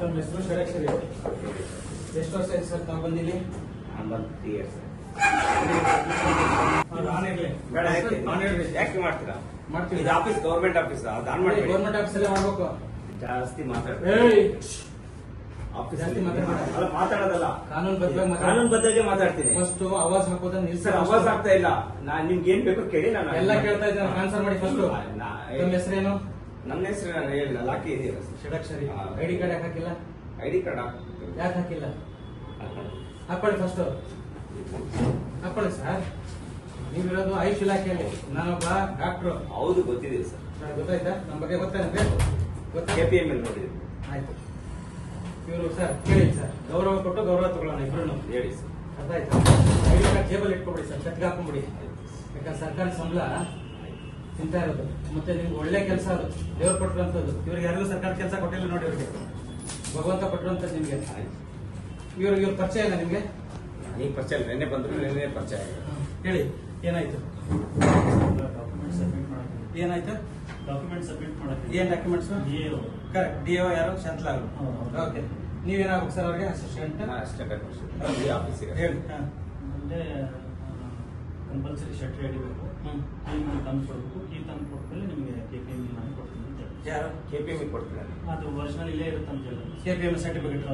ನಮ್ಮ ಹೆಸರು ಷಡಕ್ಷರಿ. ಎಷ್ಟು ವರ್ಷ ಆಯ್ತು ಸರ್ ತಾವು ಬಂದಿಲ್ಲಿ? 3 years. ಯಾಕೆ ಮಾಡ್ತೀರಾ? ಮಾಡ್ತೀವಿ. ಇದು office government office, government office ಅಲ್ಲೇ ಮಾಡ್ಬೇಕು. ಜಾಸ್ತಿ ಮಾತಾಡೋದಲ್ಲ, ಕಾನೂನು ಬದ್ಧಗೆ ಮಾತಾಡ್ತೀನಿ. ಫಸ್ಟ್ ಆವಾಜ್ ಹಾಕೋದನ್ನ ನಿಲ್ಸಿ. ಸರ್ ಆವಾಜ್ ಆಗ್ತಾ ಇಲ್ಲ. ನಾನ್ ನಿಮ್ಗೆ ಏನ್ ಬೇಕು ಕೇಳಿ. ನಾನು ಎಲ್ಲ ಕೇಳ್ತಾ ಇದ್ದೇನೆ, ಆನ್ಸರ್ ಮಾಡಿ. ಫಸ್ಟ್ ನಿಮ್ಮ ಹೆಸರೇನು? ನನ್ನ ಹೆಸರು ನಾನು ಹೇಳಿಲ್ಲ, ಲಾಕಿ ಇದೆಯಲ್ಲ ಷಡಕ್ಷರಿ. ಐಡಿ ಕಾರ್ಡ್ ಯಾಕೆ ಹಾಕಿಲ್ಲ? ಐಡಿ ಕಾರ್ಡ್ ಯಾಕೆ ಹಾಕಿಲ್ಲ? ಹಾಕೊಳ್ಳಿ ಫಸ್ಟ್, ಹಾಕೊಳ್ಳಿ ಸರ್. ನೀವಿರೋದು ಆಯುಷ್ ಇಲಾಖೆಯಲ್ಲಿ, ನಾನೊಬ್ಬ ಡಾಕ್ಟ್ರು. ಹೌದು, ಗೊತ್ತಿದೆ ಸರ್. ಗೊತ್ತಾಯ್ತಾ? ನಮ್ಮ ಬಗ್ಗೆ ಗೊತ್ತಾಯ್ತು. KPM ನೋಡಿದ್ವಿ. ಆಯ್ತು. ಇವರು ಸರ್ ಕೇಳಿ ಸರ್, ಗೌರವ ಕೊಟ್ಟು ಗೌರವ ತಗೊಳ್ಳೋಣ ಇಬ್ರು. ಹೇಳಿ ಸರ್. ಅರ್ಥ ಆಯ್ತಾ? ಐಡಿ ಕಾರ್ಡ್ ಟೇಬಲ್ ಇಟ್ಕೊಬಿಡಿ ಸರ್, ಛತ್ಗೆ ಹಾಕೊಂಡ್ಬಿಡಿ. ಯಾಕಂದ್ರೆ ಸರ್ಕಾರಿ ಸಂಬಳ ತಿಂತಾ ಇರೋದು, ಮತ್ತೆ ನಿಮ್ಗೆ ಒಳ್ಳೆ ಕೆಲಸ ಅದು, ದೇವ್ರು ಕೊಟ್ಟಿರುವಂತದ್ದು. ಇವ್ರಿಗೆ ಯಾರಿಗೂ ಸರ್ಕಾರ ಕೆಲಸ ಕೊಟ್ಟಿಲ್ಲ ನೋಡಿ, ಇವ್ರಿಗೆ ಭಗವಂತ ಕೊಟ್ಟಿರುವಂತದ್ದು ನಿಮ್ಗೆ. ಇವ್ರಿಗೆ ಪರಿಚಯ ಇಲ್ಲ ನಿಮ್ಗೆ? ಈಗ ಪರಿಚಯ ಇಲ್ಲ, ನೆನ್ನೆ ಬಂದ್ರು, ನೆನ್ನೆ ಪರಿಚಯ. ಹೇಳಿ ಏನಾಯ್ತು? ಏನಾಯ್ತು? ಡಾಕ್ಯುಮೆಂಟ್ ಸಬ್ಮಿಟ್ ಮಾಡಕ್ಕೆ. ಏನ್ ಡಾಕ್ಯುಮೆಂಟ್ಸ್? ಕರೆಕ್ಟ್. DO ಯಾರು? ಶಾಂತಲಾಗರು. ಓಕೆ. ನೀವೇನಾಗಬೇಕು ಸರ್ ಅವ್ರಿಗೆ? ಅಸಿಸ್ಟೆಂಟ್ ಆಫೀಸಿಗೆ ಹೇಳಿ. ಅಂದ್ರೆ ಕಂಪಲ್ಸರಿ ಶರ್ಟ್ ಹಿಡಿಬೇಕು, ಕೀ ತಂದು ಕೊಡಬೇಕು. ಕೀ ತಂದು ಕೊಟ್ಮೇಲೆ ನಿಮಗೆ KPM ನಾನು ಕೊಡ್ತೀನಿ ಅಂತ ಹೇಳಿ. ಯಾರು? KPM ಕೊಡ್ತೀನಿ. ಅದು ಒರಿಜಿನಲ್ ಇಲ್ಲೇ ಇರುತ್ತೆ ಅಂತ ಹೇಳಿ. KPM ಸರ್ಟಿಫಿಕೇಟ್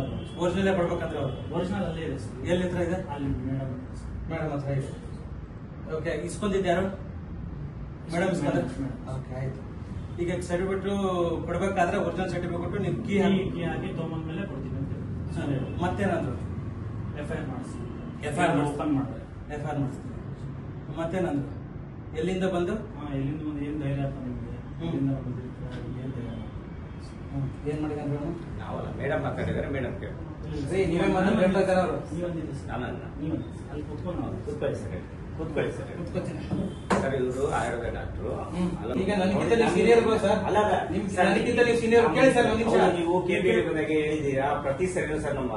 ಒರಿಜಿನಲ್ ಕೊಡ್ಬೇಕಂದ್ರೆ ಅವರು ಒರಿಜಿನಲ್ ಅಲ್ಲೇ ಇದೆ ಸರ್. ಎಲ್ಲಿ ಹತ್ರ ಇದೆ? ಅಲ್ಲಿ ಮೇಡಮ್ ಹತ್ರ ಇದೆ. ಓಕೆ. ಇಸ್ಕೊಂಡಿದ್ದು ಯಾರು? ಮೇಡಮ್ ಇಸ್ಕೊಂಡ್ರೆ? ಓಕೆ ಆಯ್ತು. ಈಗ ಸರ್ಟಿಫಿಕೇಟ್ ಕೊಡ್ಬೇಕಾದ್ರೆ ಒರಿಜಿನಲ್ ಸರ್ಟಿಫಿಕೇಟ್ ನೀವು ಕೀ ಹಾಕಿ ತೊಗೊಂಡ್ಮೇಲೆ ಕೊಡ್ತೀನಿ ಅಂತ ಹೇಳಿ. ಮತ್ತೇನಂದ್ರು? FIR ಮಾಡಿಸಿ. FIR ಓಪನ್ ಮಾಡಿದೆ. FIR ಮಾಡಿಸ್ತೀನಿ. ಮತ್ತೇನಂದ್ರು? ಎಲ್ಲಿಂದ ಬಂದು? ಎಲ್ಲಿಂದ ಬಂದು ಏನ್ ಧೈರ್ಯ ಆಯ್ತು ನಿಮಗೆ? ಎಲ್ಲಿಂದ ಬಂದಿರ್ತೀರ? ಏನ್ ಧೈರ್ಯ? ಏನ್ ಮಾಡಿದ್ರೆ ನಾವಲ್ಲ, ಮೇಡಮ್ ಮಾತಾಡಿದಾರೆ. ಮೇಡಮ್ ಕೇಳಿ. ನೀವೇ ಮಾತಾಡ್ತಾ ಇದ್ದಾರೆ ಅವರು. ನಾನು ಅಲ್ಲಿ ಕೂತ್ಕೊಂಡು ಕೂತ್ಕೊಳ್ಳಿ ಸರ್, ಕೂತ್ಕೊಳ್ಳಿ ಸರ್. ಕೂತ್ಕೊತೀನಿ ಸರ್, ಇವರು ಆಯುರ್ವೇದ ಡಾಕ್ಟ್ರು. ಈಗ ನನಗಿಂತ ನೀವು ಸೀನಿಯರ್ ಸರ್. ಅಲ್ಲ, ನನಗಿಂತ ನೀವು ಸೀನಿಯರ್. ಕೇಳಿ ಸರ್ ಒಂದು ನಿಮಿಷ. ನೀವು KPM ಬಗ್ಗೆ ಹೇಳಿದ್ದೀರಾ. ಪ್ರತಿ ಸರಿ ಸರ್ ನಮ್ಮ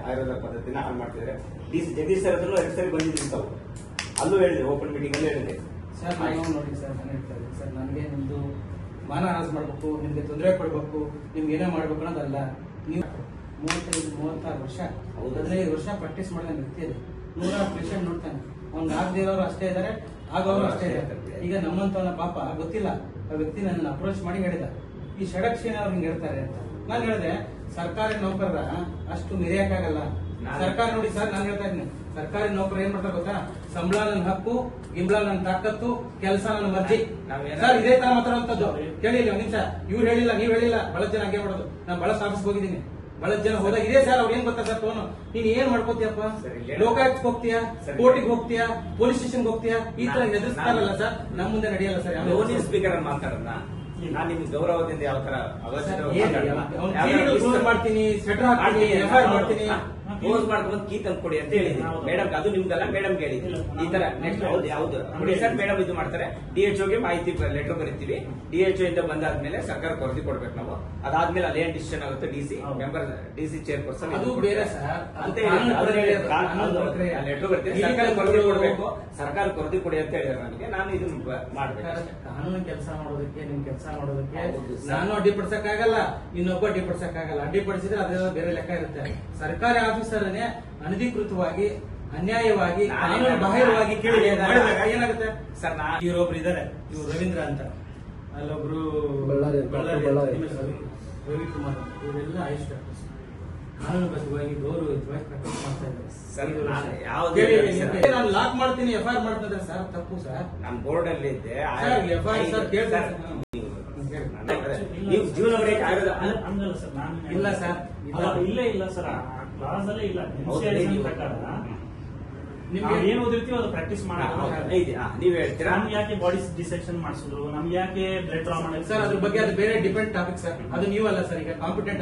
ಆಯುರ್ವೇದ ಪದ್ಧತಿನ ಹಾಳು ಮಾಡ್ತಿದ್ರೆ ಜಗದೀಶ್ ಸರ್ ಹತ್ರ 2 ಸರಿ ಬಂದಿದ್ದೀನಿ ತಾವು. ಅಲ್ಲೂ ಹೇಳಿದೆ, ಓಪನ್ ಮೀಟಿಂಗ್ ಅಲ್ಲೂ ಹೇಳಿದೆ ಸರ್. ನಾವು ನೋಡಿ ಸರ್, ನಾನು ಹೇಳ್ತಾ ಇದ್ದೀನಿ ಸರ್, ನನಗೆ ನಿಮ್ದು ಮಾನ ಹಾಸ್ ಮಾಡ್ಬೇಕು, ನಿಮ್ಗೆ ತೊಂದರೆ ಕೊಡ್ಬೇಕು, ನಿಮ್ಗೆ ಏನೋ ಮಾಡ್ಬೇಕು ಅನ್ನೋದಲ್ಲ. ನೀವು 35-36 ವರ್ಷ 15 ವರ್ಷ ಪ್ರಾಕ್ಟೀಸ್ ಮಾಡಿದ ವ್ಯಕ್ತಿ ಇದೆ. 100 ಪೇಷಂಟ್ ನೋಡ್ತಾನೆ. ಅವ್ನು ಆಗದೇ ಇರೋರು ಅಷ್ಟೇ ಇದ್ದಾರೆ, ಆಗೋರು ಅಷ್ಟೇ ಇದ್ದಾರೆ. ಈಗ ನಮ್ಮಂತವನ ಪಾಪ ಗೊತ್ತಿಲ್ಲ, ಆ ವ್ಯಕ್ತಿ ನನ್ನ ಅಪ್ರೋಚ್ ಮಾಡಿ ಹೇಳಿದ, ಈ ಷಡಕ್ಷರಿ ಅವ್ರು ಹಿಂಗೆ ಹೇಳ್ತಾರೆ ಅಂತ. ನಾನು ಹೇಳಿದೆ, ಸರ್ಕಾರಿ ನೌಕರರ ಅಷ್ಟು ಮೆರೆಯಕ್ಕಾಗಲ್ಲ. ಸರ್ಕಾರ ನೋಡಿ ಸರ್, ನಾನು ಹೇಳ್ತಾ ಇದ್ದೀನಿ, ಸರ್ಕಾರಿ ನೌಕರ ಏನ್ ಮಾಡ್ತಾರೆ ಗೊತ್ತಾ? ಸಂಬಳ ನನ್ನ ಹಕ್ಕು, ಗಿಂಬಳ ನನ್ನ ತಾಕತ್ತು, ಕೆಲಸ ನನ್ನ ಮರ್ಜಿ. ಸರ್ ಇದೇ ತರ ಮಾತಾಡುವಂತದ್ದು. ಕೇಳಿಲ್ಲ ಒಂದ್ ನಿಮಿಷ. ಇವ್ರು ಹೇಳಿಲ್ಲ, ನೀವ್ ಹೇಳಿಲ್ಲ, ಬಹಳ ಜನ ಹಂಗೆ ಮಾಡೋದು. ನಾನು ಬಹಳ ಆಫೀಸ್ ಹೋಗಿದ್ದೀನಿ, ಬಹಳ ಜನ ಹೋದಾಗ ಇದೇ ಸರ್. ಅವ್ರು ಏನ್ ಗೊತ್ತಾ ಸರ್, ಫೋನ್ ನೀನ್ ಏನ್ ಮಾಡ್ಕೋತೀಯಪ್ಪ? ಲೋಕಾಯುಕ್ತ ಹೋಗ್ತೀಯಾ, ಕೋರ್ಟಿಗೆ ಹೋಗ್ತೀಯಾ, ಪೊಲೀಸ್ ಸ್ಟೇಷನ್ ಹೋಗ್ತೀಯಾ? ಈ ತರ ಎದುರಿಸ್ತಾರಲ್ಲ ಸರ್, ನಮ್ಮ ಮುಂದೆ ನಡೆಯಲ್ಲ ಸರ್. ಲೋನಿ ಸ್ಪೀಕರ್ ಮಾತಾಡೋಣ. ನಾನು ನಿಮ್ಗೆ ಗೌರವದಿಂದ ಯಾವ ತರ ಮಾಡ್ತೀನಿ, ಸ್ವೆಟರ್ ಹಾಕ್ತೀನಿ, FIR ಮಾಡ್ತೀನಿ, ಕ್ಲೋಸ್ ಮಾಡ್ಕೊಂಡು ಕೀ ತಂದು ಕೊಡಿ ಅಂತ ಹೇಳಿದ್ವಿ ಮೇಡಮ್. ಅದು ನಿಮ್ದಲ್ಲ, ಮೇಡಮ್ ಹೇಳಿದ್ವಿ ಈ ತರ. ನೆಕ್ಸ್ಟ್ ಯಾವ್ದು ನೋಡಿ ಸರ್, ಮೇಡಮ್ ಇದು ಮಾಡ್ತಾರೆ. DHOಗೆ ಮಾಹಿತಿ ಲೆಟರ್ ಬರೀತೀವಿ. DHO ಇಂದ ಬಂದಾದ್ಮೇಲೆ ಸರ್ಕಾರಕ್ಕೆ ವರದಿ ಕೊಡ್ಬೇಕು ನಾವು. ಅದಾದ್ಮೇಲೆ ಅದೇನ್ ಡಿಸಿಷನ್ ಆಗುತ್ತೆ DC ಮೆಂಬರ್, DC ಚೇರ್ಪರ್ಸನ್ ಅದು ಬೇರೆ ಸರ್. ಅಂತ ಲೆಟರ್ ಬರ್ತೀವಿ. ವರದಿ ಕೊಡ್ಬೇಕು, ಸರ್ಕಾರಕ್ಕೆ ವರದಿ ಕೊಡಿ ಅಂತ ಹೇಳಿದ್ರೆ ನನಗೆ, ನಾನು ಇದನ್ನ ಮಾಡ್ಬೇಕು. ಕಾನೂನು ಕೆಲಸ ಮಾಡೋದಕ್ಕೆ, ನಿಮ್ ಕೆಲಸ ಮಾಡೋದಕ್ಕೆ ನಾನು ಅಡ್ಡಿಪಡಿಸಕ್ಕಾಗಲ್ಲ, ಇನ್ನೊಬ್ಬ ಅಡ್ಡಿಪಡಿಸಕ್ಕಾಗಲ್ಲ. ಅಡ್ಡಿಪಡಿಸಿದ್ರೆ ಅದೇ ಬೇರೆ ಲೆಕ್ಕ ಇರುತ್ತೆ. ಸರ್ಕಾರಿ ಆಫೀಸರ್ನೇ ಅನಧಿಕೃತವಾಗಿ, ಅನ್ಯಾಯವಾಗಿ, ಕಾನೂನು ಬಾಹಿರವಾಗಿ ಕೇಳಿ ಏನಾಗುತ್ತೆ ಸರ್? ಇವರೊಬ್ರು ಇದ್ದಾರೆ, ಇವ್ರು ರವೀಂದ್ರ ಅಂತ, ಅಲ್ಲೊಬ್ರು ರವಿಕುಮಾರ್, ಇವರೆಲ್ಲ ಆಯುಷ್ ಡಾಕ್ಟರ್ಸ್. ಕಾನೂನುಬದ್ಧವಾಗಿ ಗೌರವಯುತವಾಗಿ ಪ್ರಾಕ್ಟೀಸ್ ಮಾಡ್ತಾ ಇದ್ದಾರೆ. ನಾನು ಲಾಕ್ ಮಾಡ್ತೀನಿ, FIR ಮಾಡ್ತಿದ್ರೆ ಸರ್ ತಪ್ಪು ಸರ್. ನಾನು ಬೋರ್ಡ್ ಅಲ್ಲಿ ಇದ್ದೆ. ನೀವು ಜೀವನ ಹಂಗಲ್ಲ ಸರ್. ನಾನು ಇಲ್ಲ ಸರ್, ಇಲ್ಲ ಸರ್, ಕ್ಲಾಸ್ ಅಲ್ಲೇ ಇಲ್ಲ. ಪ್ರಕಾರ ನಿಮ್ಗೆ ಏನ್ ಓದಿರ್ತೀವಿ ಅದು ಪ್ರಾಕ್ಟೀಸ್ ನೀವ್ ಹೇಳ್ತೀರಾ. ನಮ್ಗೆ ಯಾಕೆ ಬಾಡಿ ಡಿಸೆಕ್ಷನ್ ಮಾಡಿಸಿದ್ರು, ನಮ್ಗೆ ಯಾಕೆ ಬ್ಲಡ್ ಡ್ರಾ ಮಾಡಿ ಸರ್, ಅದ್ರ ಬಗ್ಗೆ ಅದು ಬೇರೆ ಡಿಪೆಂಡ್ ಟಾಪಿಕ್ ಸರ್. ಅದು ನೀವಲ್ಲ ಸರ್. ಈಗ ಕಾಂಪಿಟೆಂಟ್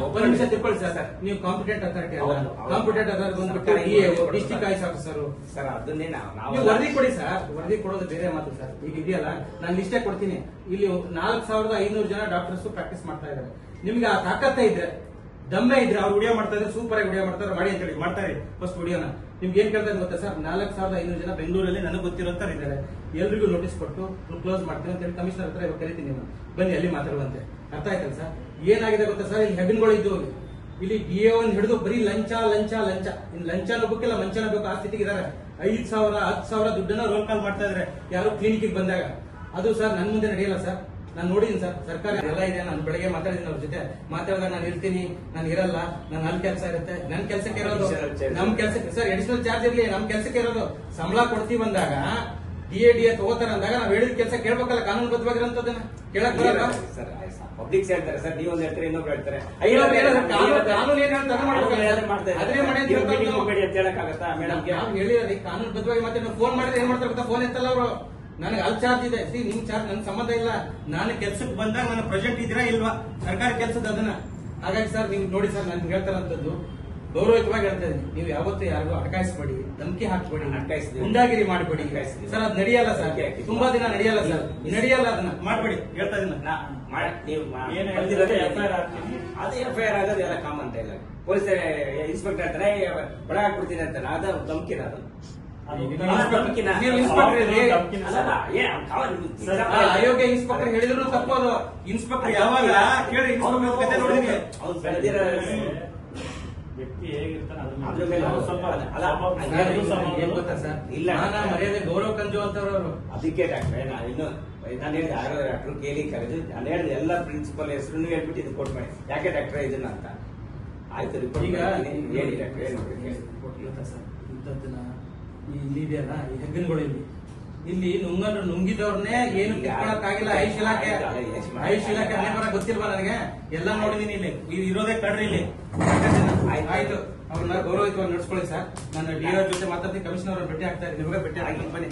ಒಂದು ನಿಮಿಷ ತಿಳ್ಕೊಳ್ಳಿ ಸರ್. ನೀವು ಕಾಂಪಿಟೆಂಟ್ ಅಥಾರಿಟಿ ಅಲ್ಲ. ಕಾಂಪಿಟೆಂಟ್ ಅಥಾರಿಟಿ ಬಂದ್ಬಿಟ್ಟು ಡಿಸ್ಟ್ರಿಕ್ಟ್ ಐಸ್ ಆಫೀಸರ್ ಸರ್. ಅದನ್ನೇ ನೀವು ವರದಿ ಕೊಡಿ ಸರ್. ವರದಿ ಕೊಡೋದು ಬೇರೆ ಮಾತು ಸರ್. ಈಗ ಇದೆಯಲ್ಲ, ನಾನು ಲಿಸ್ಟೇ ಕೊಡ್ತೀನಿ. ಇಲ್ಲಿ 4500 ಜನ ಡಾಕ್ಟರ್ಸ್ ಪ್ರಾಕ್ಟೀಸ್ ಮಾಡ್ತಾ ಇದ್ದಾರೆ. ನಿಮ್ಗೆ ಆ ತಾಕತ್ತೆ ಇದ್ರೆ, ದಮ್ಮೆ ಇದ್ರೆ, ಅವ್ರು ವಿಡಿಯೋ ಮಾಡ್ತಾ ಇದ್ರೆ, ಸೂಪರ್ ಆಗಿ ವಿಡಿಯೋ ಮಾಡ್ತಾರೆ, ಮಾಡಿ ಅಂತ ಹೇಳಿ ಮಾಡ್ತಾರೆ ಫಸ್ಟ್ ವಿಡಿಯೋನ. ನಿಮ್ಗೆ ಏನ್ ಕೇಳ್ತಾರೆ ಗೊತ್ತಾ ಸರ್? 4500 ಜನ ಬೆಂಗಳೂರಲ್ಲಿ ನನಗೆ ಗೊತ್ತಿರೋಂತಾರೆ ಇದ್ದಾರೆ. ಎಲ್ರಿಗೂ ನೋಟಿಸ್ ಕೊಟ್ಟು ಕ್ಲೋಸ್ ಮಾಡ್ತೀನಿ ಅಂತ ಹೇಳಿ ಕಮಿಷನರ್ ಹತ್ರ ಇವಾಗ ಕರಿತೀನಿ. ನೀವು ಬನ್ನಿ, ಅಲ್ಲಿ ಮಾತಾಡುವಂತೆ. ಅರ್ಥ ಆಯ್ತಲ್ಲ ಸರ್? ಏನಾಗಿದೆ ಗೊತ್ತಾ ಸರ್, ಇಲ್ಲಿ ಹೆಗನ್ಗಳು ಇದ್ದು ಇಲ್ಲಿ DA1 ಹಿಡಿದು ಬರೀ ಲಂಚ ಲಂಚ ಲಂಚ, ಇನ್ ಲಂಚನ ಬೇಕಿಲ್ಲ ಮಂಚನ ಬೇಕು ಆ ಸ್ಥಿತಿಗೆ ಇದಾರೆ. 5,000 10,000 ದುಡ್ಡನ್ನ ರೋಲ್ ಕಾಲ್ ಮಾಡ್ತಾ ಇದಾರೆ ಯಾರು ಕ್ಲಿನಿಕ್ ಬಂದಾಗ. ಅದು ಸರ್ ನನ್ ಮುಂದೆ ನಡೆಯಲ್ಲ ಸರ್, ನಾನು ನೋಡಿದೀನಿ ಸರ್. ಸರ್ಕಾರ ಎಲ್ಲ ಇದೆ, ನಾನು ಬೆಳಗ್ಗೆ ಮಾತಾಡಿದ್ದೀನಿ ಅವ್ರ ಜೊತೆ. ಮಾತಾಡಿದಾಗ ನಾನು ಇರ್ತೀನಿ, ನಾನು ಇರಲ್ಲ, ನಾನು ಅಲ್ಲಿ ಕೆಲಸ ಇರುತ್ತೆ, ನನ್ ಕೆಲಸಕ್ಕೆ ಇರೋದು, ನಮ್ ಕೆಲಸಕ್ಕೆ ಸರ್ ಅಡಿಷನಲ್ ಚಾರ್ಜ್ ಇರ್ಲಿ, ನಮ್ ಕೆಲಸಕ್ಕೆ ಇರೋದು. ಸಂಬಳ ಕೊಡ್ತೀವಿ ಅಂದಾಗ DA ತಗೋತಾರ ಅಂದಾಗ ನಾವ್ ಹೇಳಿದ ಕೆಲಸ ಕೇಳ್ಬೇಕಲ್ಲ, ಕಾನೂನುಬದ್ಧವಾಗಿರೋಂಥದ್ದನ್ನ ಕೇಳಕ್ ಬರಲ್ಲ ಸರ್. ಪಬ್ಲಿಕ್ ಹೇಳ್ತಾರೆ ಸರ್, ನೀವೊಂದು ಹೇಳ್ತಾರೆ, ಇನ್ನೊಬ್ರು ಹೇಳ್ತಾರೆ. ಕಾನೂನು ಏನ್ ಹೇಳ್ತಾರೆ ಅದನ್ನೇ ಮಾಡಿ ಅಂತ ಹೇಳಕ್ಕಾಗತ್ತಾ ಮೇಡಮ್ಗೆ? ನಾವು ಹೇಳಿರೋದು ಕಾನೂನುಬದ್ಧವಾಗಿ. ಮತ್ತೆ ನಾವು ಫೋನ್ ಮಾಡಿದ್ರೆ ಏನ್ ಮಾಡ್ತಾರೆ ಗೊತ್ತಾ, ಫೋನ್ ಎತ್ತಲ್ಲ ಅವರು. ನನಗೆ ಅಲ್ಲಿ ಚಾರ್ಜ್ ಇದೆ, ನಿಮ್ ಚಾರ್ಜ್ ನನ್ ಸಂಬಂಧ ಇಲ್ಲ. ನಾನು ಕೆಲ್ಸಕ್ಕೆ ಬಂದಾಗ ನಾನು ಪ್ರೆಸೆಂಟ್ ಇದ್ದೀರಾ ಇಲ್ವಾ ಸರ್ಕಾರಿ ಕೆಲಸದ ಅದನ್ನ. ಹಾಗಾಗಿ ಸರ್ ನೀವು ನೋಡಿ ಸರ್, ನಾನು ಹೇಳ್ತಾರಂತದ್ದು ಗೌರವಯುತವಾಗಿ ಹೇಳ್ತಾ ಇದ್ದೀನಿ. ನೀವು ಯಾವತ್ತೂ ಯಾರಿಗೂ ಅಟಕಾಯಿಸ್ಬೇಡಿ, ಧಮಕಿ ಹಾಕ್ಬೇಡಿ, ಗುಂಡಾಗಿರಿ ಮಾಡಬೇಡಿ ಸರ್. ಅದ್ ನಡೆಯಲ್ಲ ಸರ್, ತುಂಬಾ ದಿನ ನಡೆಯಲ್ಲ ಸರ್, ನಡೆಯಲ್ಲ, ಅದನ್ನ ಮಾಡ್ಬೇಡಿ ಹೇಳ್ತಾ ಇದೀನಿ. ಅದು FIR ಆಗೋದು ಎಲ್ಲ ಕಾಮನ್ ಇಲ್ಲ. ಪೊಲೀಸ್ ಇನ್ಸ್ಪೆಕ್ಟರ್ ಹೇಳ್ತಾರೆ ಒಳ ಹಾಕ್ಬಿಡ್ತೀನಿ ಅಂತ, ಅದು ಧಮಕಿನ ಅದು ಅಯೋಗ್ಯ ಇನ್ಸ್ಪೆಕ್ಟರ್ ಹೇಳಿದ್ರು ತಪ್ಪು. ಅದು ಇನ್ಸ್ಪೆಕ್ಟರ್ ಯಾವಾಗ ಕೇಳಿ ವ್ಯಕ್ತಿ ಹೇಗಿರ್ತಾನೆ ಅದ್ರ ಮೇಲೆ ಏನ್ ಗೊತ್ತಾ ಸರ್, ಮಾನ ಮರ್ಯಾದೆ ಗೌರವ ಕಂಜು ಅಂತವ್ರು. ಅದಕ್ಕೆ ಡಾಕ್ಟ್ರೆ ನಾನು ಹೇಳಿದೆ ಡಾಕ್ಟರ್ ಕೇಳಿ ಕರೆದು ನಾನು ಹೇಳಿದೆ ಎಲ್ಲ ಪ್ರಿನ್ಸಿಪಲ್ ಹೆಸರು ಹೇಳ್ಬಿಟ್ಟು ಇದು ಕೊಟ್ಟು ಮಾಡಿ, ಯಾಕೆ ಡಾಕ್ಟ್ರೆ ಇದನ್ನ ಅಂತ. ಆಯ್ತು ರಿಪೋರ್ಟ್ ಈಗ ಹೇಳಿ ಡಾಕ್ಟ್ರೆ ಏನು ಸರ್, ಇಂಥದ್ದನ್ನ ಇಲ್ಲಿ ಇದೆಯಲ್ಲ ಈ ಹೆಗ್ಗನ್ಗಳು ಇಲ್ಲಿ ನುಂಗಿದವ್ರನ್ನೇ ಏನು ಕಿತ್ಕೊಳಕ್ಕಾಗಿಲ್ಲ. ಆಯುಷ್ ಇಲಾಖೆ ಹಣೆ ಬರ ಗೊತ್ತಿಲ್ವಾ ನನಗೆ, ಎಲ್ಲ ನೋಡಿದೀನಿ. ಇಲ್ಲಿ ಇರೋದೇ ಕಡ್ರಿ ಇಲ್ಲಿ. ಆಯ್ತು, ಅವ್ರನ್ನ ಗೌರವಯುತವಾಗಿ ನಡ್ಸ್ಕೊಳ್ಳಿ ಸರ್. ನಾನು DO ಜೊತೆ ಮಾತಾಡ್ತೀನಿ, ಕಮಿಷನರ್ ಭೇಟಿ ಆಗ್ತಾ ಇದ್ದೀನಿ, ನಿಮಗೆ ಭೇಟಿ ಆಗಿ ಬನ್ನಿ.